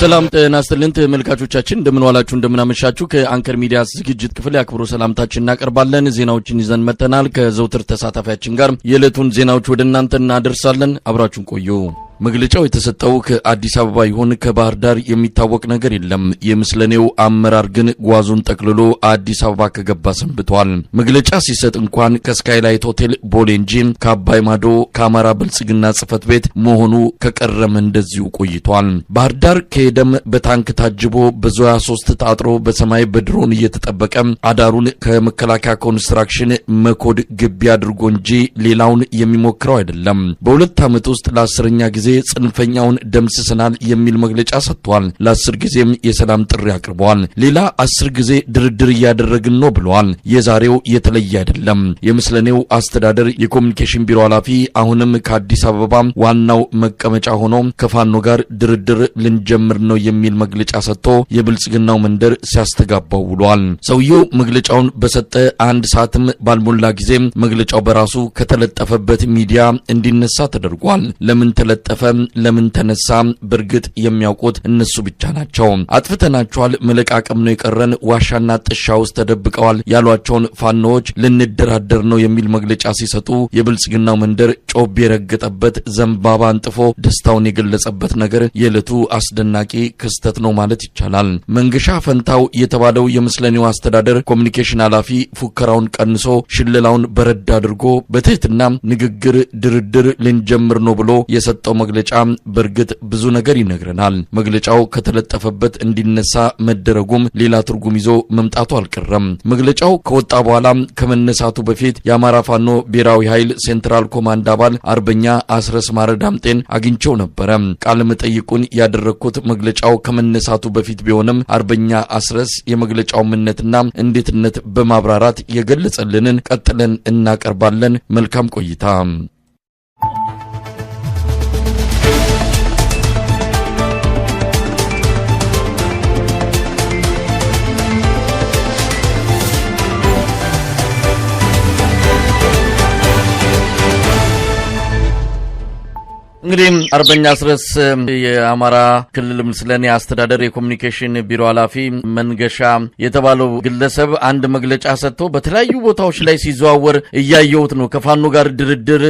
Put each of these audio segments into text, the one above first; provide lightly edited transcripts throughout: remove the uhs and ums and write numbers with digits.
ሰላም ጤና ይስጥልን ተመልካቾቻችን እንደምን ዋላችሁ እንደምን አመሻችሁ ከአንከር ሚዲያ ዝግጅት ክፍል ያክብሩ ሰላምታችን እናቀርባለን ዜናዎችን ይዘን መተናል ከዘውትር ተሳታፊያችን ጋር የዕለቱን ዜናዎች ወደ እናንተ እናደርሳለን አብራችሁን ቆዩ መግለጫው የተሰጠው ከአዲስ አበባ ይሁን ከባህር ዳር የሚታወቅ ነገር የለም የምስለኔው አመራር ግን ጓዙን ጠቅልሎ አዲስ አበባ ከገባ ሰንብቷል መግለጫ ሲሰጥ እንኳን ከስካይላይት ሆቴል ቦሌንጂ ከአባይ ማዶ ከአማራ ብልጽግና ጽፈት ቤት መሆኑ ከቀረም እንደዚሁ ቆይቷል ባህር ዳር ከሄደም በታንክ ታጅቦ በዞያ 3 ታጥሮ በሰማይ በድሮን እየተጠበቀ አዳሩን ከመከላከያ ኮንስትራክሽን መኮድ ግቢ አድርጎ እንጂ ሌላውን የሚሞክረው አይደለም በሁለት ዓመት ውስጥ ለ10ኛ ጊዜ ጽንፈኛውን ደምስሰናል የሚል መግለጫ ሰጥቷል ለ10 ጊዜም የሰላም ጥሪ አቅርቧል ሌላ 10 ጊዜ ድርድር ያደረግን ነው ብሏል የዛሬው የተለየ አይደለም የምስለኔው አስተዳደር የኮሙኒኬሽን ቢሮ ኃላፊ አሁንም ከአዲስ አበባ ዋናው መቀመጫ ሆኖ ከፋኖ ጋር ድርድር ልንጀምር ነው የሚል መግለጫ ሰጥቶ የብልጽግናው መንደር ሲያስተጋባው ውሏል ሰውየው መግለጫውን በሰጠ አንድ ሰዓትም ባልሞላ ጊዜ መግለጫው በራሱ ከተለጠፈበት ሚዲያ እንዲነሳ ተደርጓል ለምን ተለጠፈ ለምን ተነሳ በርግጥ የሚያውቁት እነሱ ብቻ ናቸው አጥፍተናቸዋል መለቃቀም ነው የቀረን ዋሻና ጥሻ ውስጥ ተደብቀዋል ያሏቸውን ፋኖዎች ልንደራደር ነው የሚል መግለጫ ሲሰጡ የብልጽግናው መንደር ጮቤ ረገጠበት ዘንባባ አንጥፎ ደስታውን የገለጸበት ነገር የዕለቱ አስደናቂ ክስተት ነው ማለት ይቻላል መንገሻ ፈንታው የተባለው የምስለኔው አስተዳደር ኮሙኒኬሽን ኃላፊ ፉከራውን ቀንሶ ሽለላውን በረድ አድርጎ በትህትና ንግግር ድርድር ልንጀምር ነው ብሎ የሰጠው መግለጫ በርግጥ ብዙ ነገር ይነግረናል መግለጫው ከተለጠፈበት እንዲነሳ መደረጉም ሌላ ትርጉም ይዞ መምጣቱ አልቀረም መግለጫው ከወጣ በኋላ ከመነሳቱ በፊት የአማራ ፋኖ ብሔራዊ ኃይል ሴንትራል ኮማንድ አባል አርበኛ አስረስ ማረዳምጤን አግኝቸው ነበር ቃል መጠይቁን ያደረኩት መግለጫው ከመነሳቱ በፊት ቢሆንም አርበኛ አስረስ የመግለጫው ምንነትና እንዴትነት በማብራራት የገለጸልንን ቀጥለን እናቀርባለን መልካም ቆይታ እንግዲህ አርበኛ አስረስ የአማራ ክልል ምስለኔ አስተዳደር የኮሙኒኬሽን ቢሮ ኃላፊ መንገሻ የተባለው ግለሰብ አንድ መግለጫ ሰጥቶ በተለያዩ ቦታዎች ላይ ሲዘዋወር እያየሁት ነው ከፋኖ ጋር ድርድር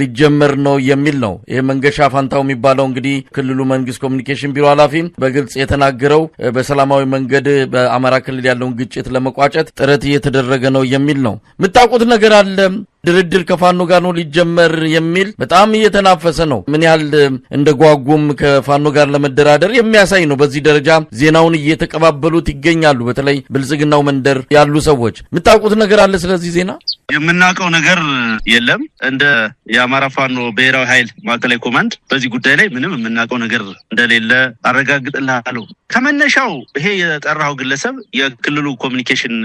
ሊጀመር ነው የሚል ነው ይሄ መንገሻ ፋንታው የሚባለው እንግዲህ ክልሉ መንግስት ኮሙኒኬሽን ቢሮ ኃላፊ በግልጽ የተናገረው በሰላማዊ መንገድ በአማራ ክልል ያለውን ግጭት ለመቋጨት ጥረት እየተደረገ ነው የሚል ነው ምታውቁት ነገር አለ ድርድር ከፋኖ ጋር ነው ሊጀመር የሚል በጣም እየተናፈሰ ነው ምን ያህል እንደጓጉም ከፋኖ ጋር ለመደራደር የሚያሳይ ነው በዚህ ደረጃ ዜናውን እየተቀባበሉት ይገኛሉ በተለይ ብልጽግናው መንደር ያሉ ሰዎች ምታውቁት ነገር አለ ስለዚህ ዜና የምናውቀው ነገር የለም እንደ የአማራ ፋኖ ብሔራዊ ኃይል ማዕከላዊ ኮማንድ በዚህ ጉዳይ ላይ ምንም የምናውቀው ነገር እንደሌለ አረጋግጥልሃለሁ ከመነሻው ይሄ የጠራው ግለሰብ የክልሉ ኮሙኒኬሽን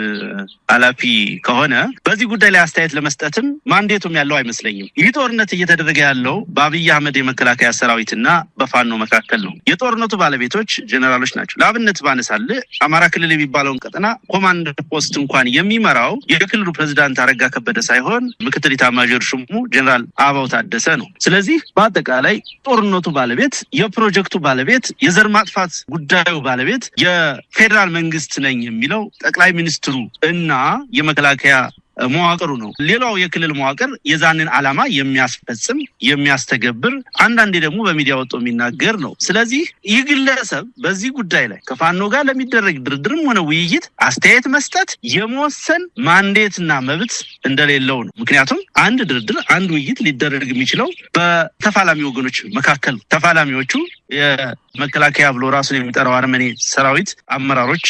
ኃላፊ ከሆነ በዚህ ጉዳይ ላይ አስተያየት ለመስጠትም ማንዴቱም ያለው አይመስለኝም ይህ ጦርነት እየተደረገ ያለው በአብይ አህመድ የመከላከያ ሰራዊትና በፋኖ መካከል ነው የጦርነቱ ባለቤቶች ጀነራሎች ናቸው ለአብነት ባነሳል አማራ ክልል የሚባለውን ቀጠና ኮማንድ ፖስት እንኳን የሚመራው የክልሉ ፕሬዝዳንት አረጋ ከበደ ሳይሆን ምክትል ኢታማዦር ሹሙ ጀነራል አባው ታደሰ ነው ስለዚህ በአጠቃላይ ጦርነቱ ባለቤት የፕሮጀክቱ ባለቤት የዘር ማጥፋት ጉዳዩ ባለቤት የፌደራል መንግስት ነኝ የሚለው ጠቅላይ ሚኒስትሩ እና የመከላከያ መዋቅሩ ነው ሌላው የክልል መዋቅር የዛንን ዓላማ የሚያስፈጽም የሚያስተገብር አንዳንዴ ደግሞ በሚዲያ ወጥቶ የሚናገር ነው ስለዚህ ይህ ግለሰብ በዚህ ጉዳይ ላይ ከፋኖ ጋር ለሚደረግ ድርድርም ሆነ ውይይት አስተያየት መስጠት የመወሰን ማንዴትና መብት እንደሌለው ነው ምክንያቱም አንድ ድርድር አንድ ውይይት ሊደረግ የሚችለው በተፋላሚ ወገኖች መካከል ተፋላሚዎቹ የመከላከያ ብሎ ራሱን የሚጠራው አርመኔ ሰራዊት አመራሮች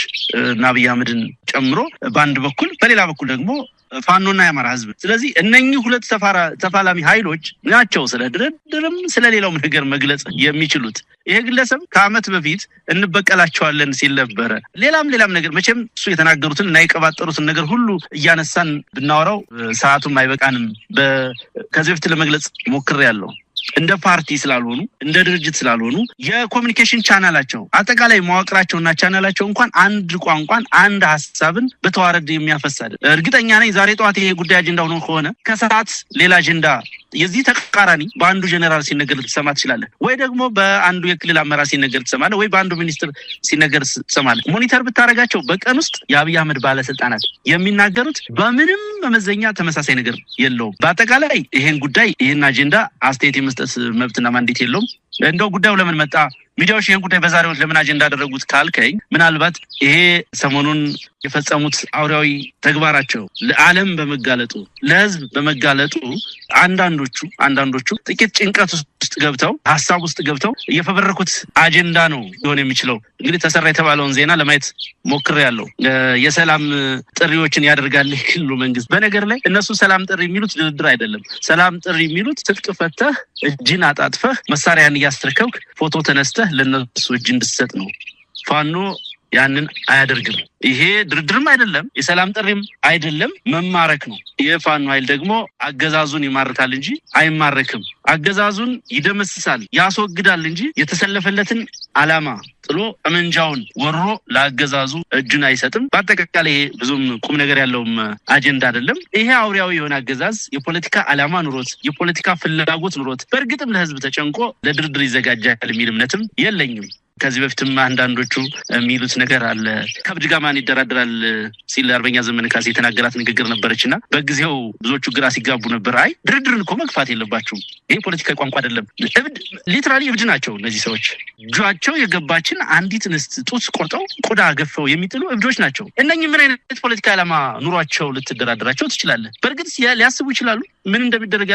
አብይ አህመድን ጨምሮ በአንድ በኩል በሌላ በኩል ደግሞ ፋኖና የአማራ ህዝብ ስለዚህ እነኚህ ሁለት ተፋላሚ ኃይሎች ናቸው ስለ ድርድርም ስለሌላው ነገር መግለጽ የሚችሉት ይሄ ግለሰብ ከአመት በፊት እንበቀላቸዋለን ሲል ነበር ሌላም ነገር መቼም እሱ የተናገሩትን እና የቀባጠሩትን ነገር ሁሉ እያነሳን ብናወራው ሰዓቱም አይበቃንም ከዚህ በፊት ለመግለጽ ሞክሬያለሁ እንደ ፓርቲ ስላልሆኑ እንደ ድርጅት ስላልሆኑ የኮሙኒኬሽን ቻናላቸው አጠቃላይ መዋቅራቸውና ቻናላቸው እንኳን አንድ ቋንቋን አንድ ሐሳብን በተዋረድ የሚያፈሳድ እርግጠኛ ነኝ ዛሬ ጧት ይሄ ጉዳይ አጀንዳ ሆኖ ከሆነ ከሰዓት ሌላ አጀንዳ የዚህ ተቃራኒ በአንዱ ጀነራል ሲነገር ልትሰማ ትችላለህ ወይ ደግሞ በአንዱ የክልል አመራር ሲነገር ትሰማለህ ወይ በአንዱ ሚኒስትር ሲነገር ትሰማለህ ሞኒተር ብታረጋቸው በቀን ውስጥ የአብይ አህመድ ባለስልጣናት የሚናገሩት በምንም መመዘኛ ተመሳሳይ ነገር የለውም በአጠቃላይ ይሄን ጉዳይ ይሄን አጀንዳ አስተያየት የመስጠት መብትና ማንዴት የለውም እንደው ጉዳዩ ለምን መጣ ሚዲያዎች ይሄን ጉዳይ በዛሬው ለምን አጀንዳ አደረጉት ካልከኝ ምናልባት ይሄ ሰሞኑን የፈጸሙት አውሬያዊ ተግባራቸው ለዓለም በመጋለጡ ለህዝብ በመጋለጡ አንዳንዶቹ ጥቂት ጭንቀት ውስጥ ገብተው ሐሳብ ውስጥ ገብተው እየፈበረኩት አጀንዳ ነው ሊሆን የሚችለው እንግዲህ ተሰራ የተባለውን ዜና ለማየት ሞክሬያለሁ የሰላም ጥሪዎችን ያደርጋል ክልሉ መንግስት በነገር ላይ እነሱ ሰላም ጥሪ የሚሉት ድርድር አይደለም ሰላም ጥሪ የሚሉት ትጥቅ ፈተህ እጅን አጣጥፈህ መሳሪያን እያስተረከብክ ፎቶ ተነስተህ ለነሱ እጅ እንድትሰጥ ነው ፋኖ ያንን አያደርግም ይሄ ድርድርም አይደለም የሰላም ጥሪም አይደለም መማረክ ነው የፋኖ ኃይል ደግሞ አገዛዙን ይማርካል እንጂ አይማረክም አገዛዙን ይደመስሳል ያስወግዳል እንጂ የተሰለፈለትን አላማ ጥሎ ጠመንጃውን ወሮ ለአገዛዙ እጁን አይሰጥም በአጠቃላይ ይሄ ብዙም ቁም ነገር ያለውም አጀንዳ አይደለም ይሄ አውሪያዊ የሆነ አገዛዝ የፖለቲካ አላማ ኑሮት የፖለቲካ ፍላጎት ኑሮት በእርግጥም ለህዝብ ተጨንቆ ለድርድር ይዘጋጃል የሚል እምነትም የለኝም ከዚህ በፊትም አንዳንዶቹ የሚሉት ነገር አለ ከብድ ጋር ማን ይደራደራል ሲል አርበኛ ዘመነ ካሴ የተናገራት ንግግር ነበረችና በጊዜው ብዙዎቹ ግራ ሲጋቡ ነበር አይ ድርድርን እኮ መግፋት የለባችሁም ይሄ ፖለቲካዊ ቋንቋ አይደለም ሊትራሊ እብድ ናቸው እነዚህ ሰዎች ጆአቸው የገባችን አንዲት እንስት ጡት ቆርጠው ቆዳ ገፈው የሚጥሉ እብዶች ናቸው እነኚህ ምን አይነት ፖለቲካ ዓላማ ኑሯቸው ልትደራደራቸው ትችላለህ በእርግጥ ሊያስቡ ይችላሉ ምን እንደሚደረግ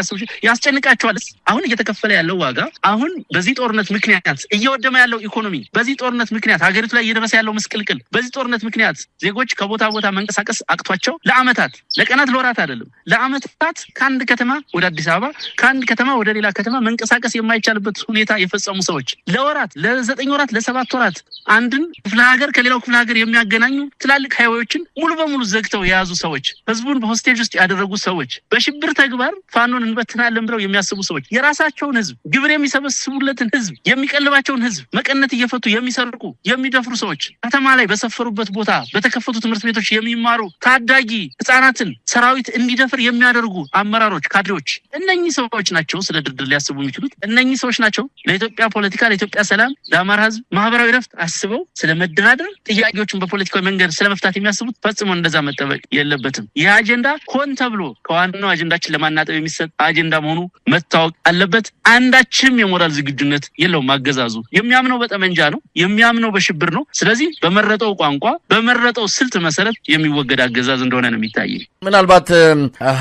ያስጨንቃቸዋል አሁን እየተከፈለ ያለው ዋጋ አሁን በዚህ ጦርነት ምክንያት እየወደመ ያለው ኢኮኖሚ በዚህ ጦርነት ምክንያት ሀገሪቱ ላይ እየደረሰ ያለው መስቀልቅል በዚህ ጦርነት ምክንያት ዜጎች ከቦታ ቦታ መንቀሳቀስ አቅቷቸው ለአመታት ለቀናት ለወራት አይደለም ለአመታት ከአንድ ከተማ ወደ አዲስ አበባ ከአንድ ከተማ ወደ ሌላ ከተማ መንቀሳቀስ የማይቻልበት ሁኔታ የፈጸሙ ሰዎች ለወራት ለ9 ወራት ለ7 ወራት አንድን ክፍለ ሀገር ከሌላው ክፍለ ሀገር የሚያገናኙ ትላልቅ ሃይዌዎችን ሙሉ በሙሉ ዘግተው የያዙ ሰዎች ህዝቡን በሆስቴጅ ውስጥ ያደረጉ ሰዎች በሽብር ተግባር ፋኖን እንበትናለን ብለው የሚያስቡ ሰዎች የራሳቸውን ህዝብ ግብር የሚሰበስቡለትን ህዝብ የሚቀልባቸውን ህዝብ መቀነት እየፈቱ የሚሰርቁ የሚደፍሩ ሰዎች ከተማ ላይ በሰፈሩበት ቦታ በተከፈቱ ትምህርት ቤቶች የሚማሩ ታዳጊ ህፃናትን ሰራዊት እንዲደፍር የሚያደርጉ አመራሮች ካድሬዎች እነኚህ ሰዎች ናቸው ስለ ድርድር ሊያስቡ የሚችሉት እነኚህ ሰዎች ናቸው ለኢትዮጵያ ፖለቲካ ለኢትዮጵያ ሰላም ለአማራ ህዝብ ማህበራዊ ረፍት አስበው ስለመደራደር ጥያቄዎችን በፖለቲካዊ መንገድ ስለመፍታት የሚያስቡት ፈጽሞ እንደዛ መጠበቅ የለበትም ይህ አጀንዳ ሆን ተብሎ ከዋናው አጀንዳችን ለማናጠብ የሚሰጥ አጀንዳ መሆኑ መታወቅ አለበት አንዳችም የሞራል ዝግጁነት የለውም አገዛዙ የሚያምነው በጠመንጃ ነው የሚያምነው በሽብር ነው ስለዚህ በመረጠው ቋንቋ በመረጠው ስልት መሰረት የሚወገድ አገዛዝ እንደሆነ ነው የሚታየው ምናልባት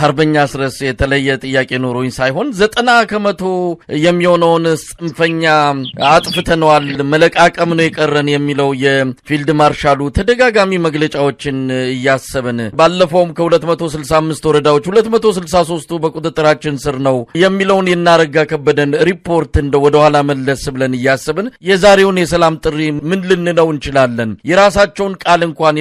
አርበኛ አስረስ የተለየ ጥያቄ ኖሮኝ ሳይሆን 90% የሚሆነውን ጽንፈኛ አጥፍተነዋል መለቃቀም ነው የቀረን የሚለው የፊልድ ማርሻሉ ተደጋጋሚ መግለጫዎችን እያሰበን ባለፈውም ከ265 ወረዳዎች 263ቱ በቁጥጥራችን ስር ነው የሚለውን የናረጋ ከበደን ሪፖርት ወደ ኋላ መለስ ብለን እያሰብን የዛሬውን የሰላም ጥሪ ምን ልንለው እንችላለን የራሳቸውን ቃል እንኳን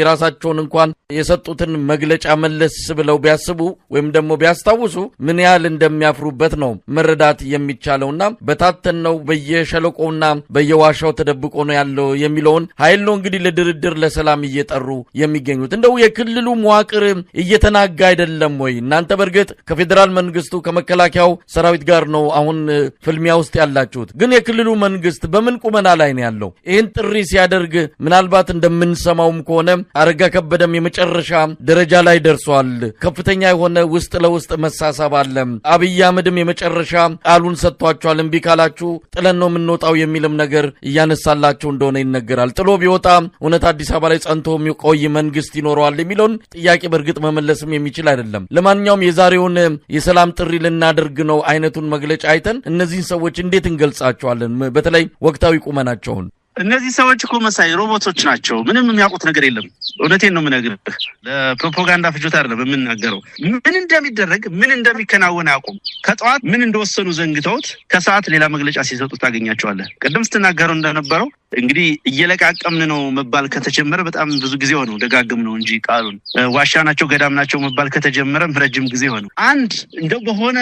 የሰጡትን መግለጫ መለስ ብለው ቢያስቡ ወይም ደግሞ ቢያስታውሱ ምን ያህል እንደሚያፍሩበት ነው መረዳት የሚቻለውና በታተነው በየሸለቆውና በየዋሻው ተደብቆ ነው ያለው የሚለውን ኃይል ነው እንግዲህ ለድርድር ለሰላም እየጠሩ የሚገኙት እንደው የክልሉ መዋቅር እየተናጋ አይደለም ወይ እናንተ በርግጥ ከፌደራል መንግስቱ ከመከላከያው ሰራዊት ጋር ነው አሁን ፍልሚያ ውስጥ ያላችሁት ግን የክልሉ መንግስት በምን ቁመና ላይ ነው ያለው ይህን ጥሪ ሲያደርግ ምናልባት እንደምንሰማውም ከሆነ አረጋ ከበደም የመጨረሻ ደረጃ ላይ ደርሷል ከፍተኛ የሆነ ውስጥ ለውስጥ መሳሳብ አለ አብይ አህመድም የመጨረሻ ቃሉን ሰጥቷቸዋል እምቢ ካላችሁ ጥለን ነው የምንወጣው የሚልም ነገር እያነሳላችሁ እንደሆነ ይነገራል ጥሎ ቢወጣ እውነት አዲስ አበባ ላይ ጸንቶ የሚቆይ መንግስት ይኖረዋል የሚለውን ጥያቄ በእርግጥ መመለስም የሚችል አይደለም ለማንኛውም የዛሬውን የሰላም ጥሪ ልናደርግ ነው አይነቱን መግለጫ አይተን እነዚህን ሰዎች እንዴት እንገልጻቸዋለን በተለይ ወቅታዊ ቁመናቸውን እነዚህ ሰዎች እኮ መሳይ ሮቦቶች ናቸው። ምንም የሚያውቁት ነገር የለም። እውነቴን ነው የምነግርህ። ለፕሮፓጋንዳ ፍጆታ አይደለም የምናገረው። ምን እንደሚደረግ ምን እንደሚከናወን አያውቁም። ከጠዋት ምን እንደወሰኑ ዘንግተውት ከሰዓት ሌላ መግለጫ ሲሰጡ ታገኛቸዋለህ። ቅድም ስትናገረው እንደነበረው እንግዲህ እየለቃቀምን ነው መባል ከተጀመረ በጣም ብዙ ጊዜ ሆነው። ደጋግም ነው እንጂ ቃሉን ዋሻ ናቸው ገዳም ናቸው መባል ከተጀመረ ረጅም ጊዜ ሆነው። አንድ እንደው በሆነ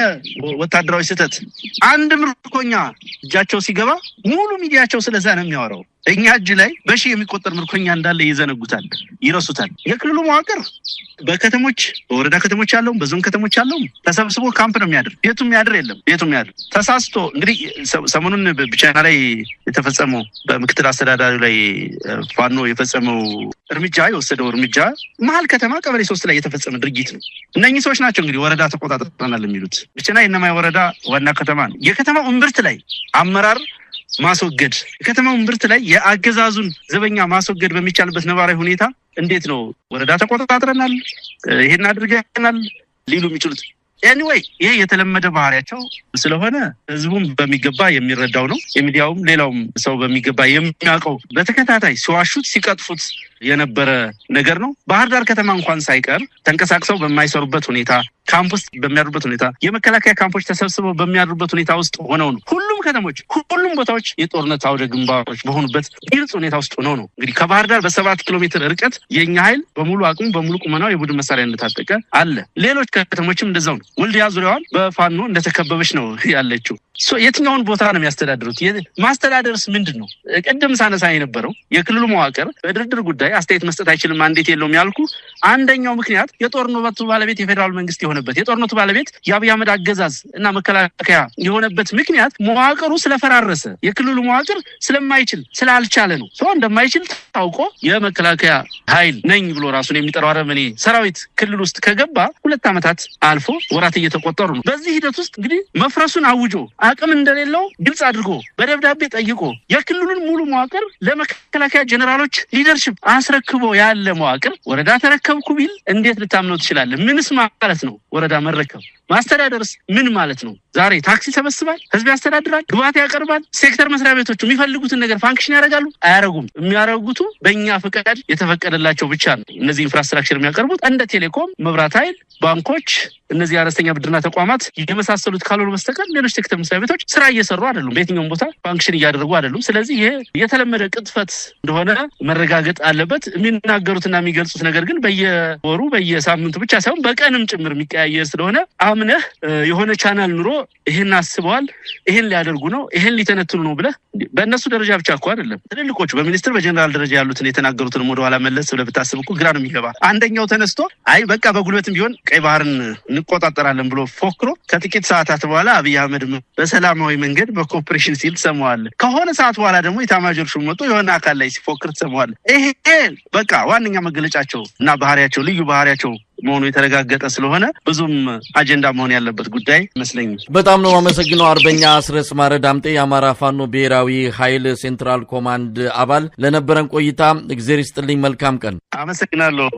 ወታደራዊ ስህተት አንድ ምርኮኛ እጃቸው ሲገባ ሙሉ ሚዲያቸው ስለዛ ነው የሚያወራው። እኛ እጅ ላይ በሺ የሚቆጠር ምርኮኛ እንዳለ ይዘነጉታል፣ ይረሱታል። የክልሉ መዋቅር በከተሞች በወረዳ ከተሞች ያለው በዞን ከተሞች ያለው ተሰብስቦ ካምፕ ነው የሚያድር። የቱም የሚያድር የለም። የቱም የሚያድር ተሳስቶ እንግዲህ ሰሞኑን ብቻና ላይ የተፈጸመው በምክትል አስተዳዳሪ ላይ ፋኖ የፈጸመው እርምጃ የወሰደው እርምጃ መሀል ከተማ ቀበሌ 3 ላይ የተፈጸመ ድርጊት ነው። እነኚህ ሰዎች ናቸው እንግዲህ ወረዳ ተቆጣጥረናል የሚሉት። ብቻና የነማይ ወረዳ ዋና ከተማ ነው። የከተማው እምብርት ላይ አመራር ማስወገድ የከተማው እምብርት ላይ የአገዛዙን ዘበኛ ማስወገድ በሚቻልበት ነባራዊ ሁኔታ እንዴት ነው ወረዳ ተቆጣጥረናል ይሄን አድርገናል ሊሉ የሚችሉት? ኤኒዌይ ይሄ የተለመደ ባህሪያቸው ስለሆነ ህዝቡም በሚገባ የሚረዳው ነው። የሚዲያውም ሌላውም ሰው በሚገባ የሚያውቀው በተከታታይ ሲዋሹት ሲቀጥፉት የነበረ ነገር ነው። ባህር ዳር ከተማ እንኳን ሳይቀር ተንቀሳቅሰው በማይሰሩበት ሁኔታ ካምፕ ውስጥ በሚያድሩበት ሁኔታ የመከላከያ ካምፖች ተሰብስበው በሚያድሩበት ሁኔታ ውስጥ ሆነው ነው። ሁሉም ከተሞች ሁሉም ቦታዎች የጦርነት አውደ ግንባሮች በሆኑበት ግልጽ ሁኔታ ውስጥ ሆነው ነው። እንግዲህ ከባህር ዳር በ7 ኪሎ ሜትር ርቀት የኛ ኃይል በሙሉ አቅሙ በሙሉ ቁመናው የቡድን መሳሪያ እንደታጠቀ አለ። ሌሎች ከተሞችም እንደዛው ነው። ወልዲያ ዙሪያዋን በፋኖ እንደተከበበች ነው ያለችው። የትኛውን ቦታ ነው የሚያስተዳድሩት? ማስተዳደርስ ምንድን ነው? ቅድም ሳነሳ የነበረው የክልሉ መዋቅር በድርድር ጉዳይ አስተያየት መስጠት አይችልም አንዴት የለውም ያልኩ አንደኛው ምክንያት የጦርነቱ ባለቤት የፌዴራል መንግስት የሆነበት የጦርነቱ ባለቤት የአብይ አህመድ አገዛዝ እና መከላከያ የሆነበት ምክንያት መዋቅሩ ስለፈራረሰ የክልሉ መዋቅር ስለማይችል ስላልቻለ ነው። ሰው እንደማይችል ታውቆ የመከላከያ ኃይል ነኝ ብሎ ራሱን የሚጠራው አረመኔ ሰራዊት ክልል ውስጥ ከገባ 2 ዓመታት አልፎ ወራት እየተቆጠሩ ነው። በዚህ ሂደት ውስጥ እንግዲህ መፍረሱን አውጆ አቅም እንደሌለው ግልጽ አድርጎ በደብዳቤ ጠይቆ የክልሉን ሙሉ መዋቅር ለመከላከያ ጀነራሎች ሊደርሺፕ አስረክቦ ያለ መዋቅር ወረዳ ተረከብኩ ቢል እንዴት ልታምነው ትችላለህ? ምንስ ማለት ነው? ወረዳ መረከብ ማስተዳደርስ ምን ማለት ነው? ዛሬ ታክሲ ሰበስባል፣ ህዝብ ያስተዳድራል፣ ግብዓት ያቀርባል። ሴክተር መስሪያ ቤቶቹ የሚፈልጉትን ነገር ፋንክሽን ያደርጋሉ? አያረጉም። የሚያረጉት በእኛ ፍቃድ የተፈቀደላቸው ብቻ ነው። እነዚህ ኢንፍራስትራክቸር የሚያቀርቡት እንደ ቴሌኮም፣ መብራት ኃይል፣ ባንኮች፣ እነዚህ አነስተኛ ብድርና ተቋማት የመሳሰሉት ካልሆኑ በስተቀር ሌሎች ሴክተር መስሪያ ቤቶች ስራ እየሰሩ አይደሉም። በየትኛውም ቦታ ፋንክሽን እያደረጉ አይደሉም። ስለዚህ ይሄ የተለመደ ቅጥፈት እንደሆነ መረጋገጥ አለበት። የሚናገሩትና የሚገልጹት ነገር ግን በየወሩ በየሳምንቱ ብቻ ሳይሆን በቀንም ጭምር የሚቀያየር ስለሆነ አምነህ የሆነ ቻናል ኑሮ ይሄን አስበዋል፣ ይሄን ሊያደርጉ ነው፣ ይሄን ሊተነትኑ ነው ብለህ በእነሱ ደረጃ ብቻ እኮ አይደለም ትልልቆቹ በሚኒስትር በጀነራል ደረጃ ያሉትን የተናገሩትን ወደ ኋላ መለስ ብለህ ብታስብ እኮ ግራ ነው የሚገባ። አንደኛው ተነስቶ አይ በቃ በጉልበትም ቢሆን ቀይ ባህርን እንቆጣጠራለን ብሎ ፎክሮ ከጥቂት ሰዓታት በኋላ አብይ አህመድ በሰላማዊ መንገድ በኮኦፕሬሽን ሲል ትሰማዋለህ። ከሆነ ሰዓት በኋላ ደግሞ የኤታማዦር ሹም መጥቶ የሆነ አካል ላይ ሲፎክር ትሰማዋለህ። ይሄ በቃ ዋነኛ መገለጫቸው እና ባህሪያቸው ልዩ ባህሪያቸው መሆኑ የተረጋገጠ ስለሆነ ብዙም አጀንዳ መሆን ያለበት ጉዳይ ይመስለኛል። በጣም ነው አመሰግነው አርበኛ አስረስ ማረ ዳምጤ የአማራ ፋኖ ብሔራዊ ኃይል ሴንትራል ኮማንድ አባል ለነበረን ቆይታ እግዚአብሔር ይስጥልኝ። መልካም ቀን። አመሰግናለሁ።